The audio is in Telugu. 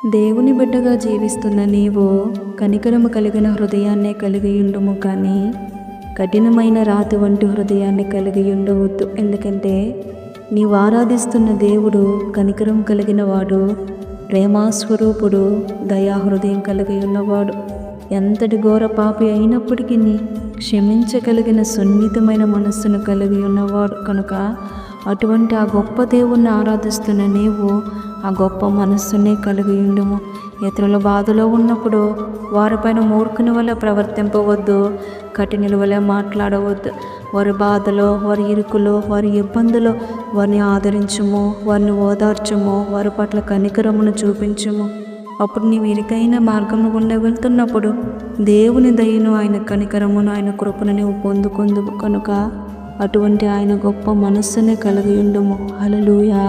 దేవుని బిడ్డగా జీవిస్తున్న నీవు కనికరము కలిగిన హృదయాన్నే కలిగి ఉండుము, కానీ కఠినమైన రాతి వంటి హృదయాన్ని కలిగి ఉండవద్దు. ఎందుకంటే నీవు ఆరాధిస్తున్న దేవుడు కనికరం కలిగిన వాడు, ప్రేమాస్వరూపుడు, దయాహృదయం కలిగి ఉన్నవాడు. ఎంతటి ఘోర పాపి అయినప్పటికీ క్షమించగలిగిన సున్నితమైన మనస్సును కలిగి ఉన్నవాడు కనుక అటువంటి ఆ గొప్ప దేవుణ్ణి ఆరాధిస్తున్న నీవు ఆ గొప్ప మనస్సునే కలిగి ఉండుము. ఇతరుల బాధలో ఉన్నప్పుడు వారిపైన మూర్ఖుని వల్ల ప్రవర్తింపవద్దు, కఠినల వల్ల మాట్లాడవద్దు. వారి బాధలో, వారి ఇరుకులో, వారి ఇబ్బందులో వారిని ఆదరించుము, వారిని ఓదార్చుము, వారి పట్ల కనికరమును చూపించుము. అప్పుడు నీవు ఇరుకైన మార్గము గుండా వెళ్తున్నప్పుడు దేవుని దయను, ఆయన కనికరమును, ఆయన కృపను నీవు పొందుకొందువు కనుక అటువంటి ఆయన గొప్ప మనస్సునే కలిగి ఉండుము. హల్లెలూయా.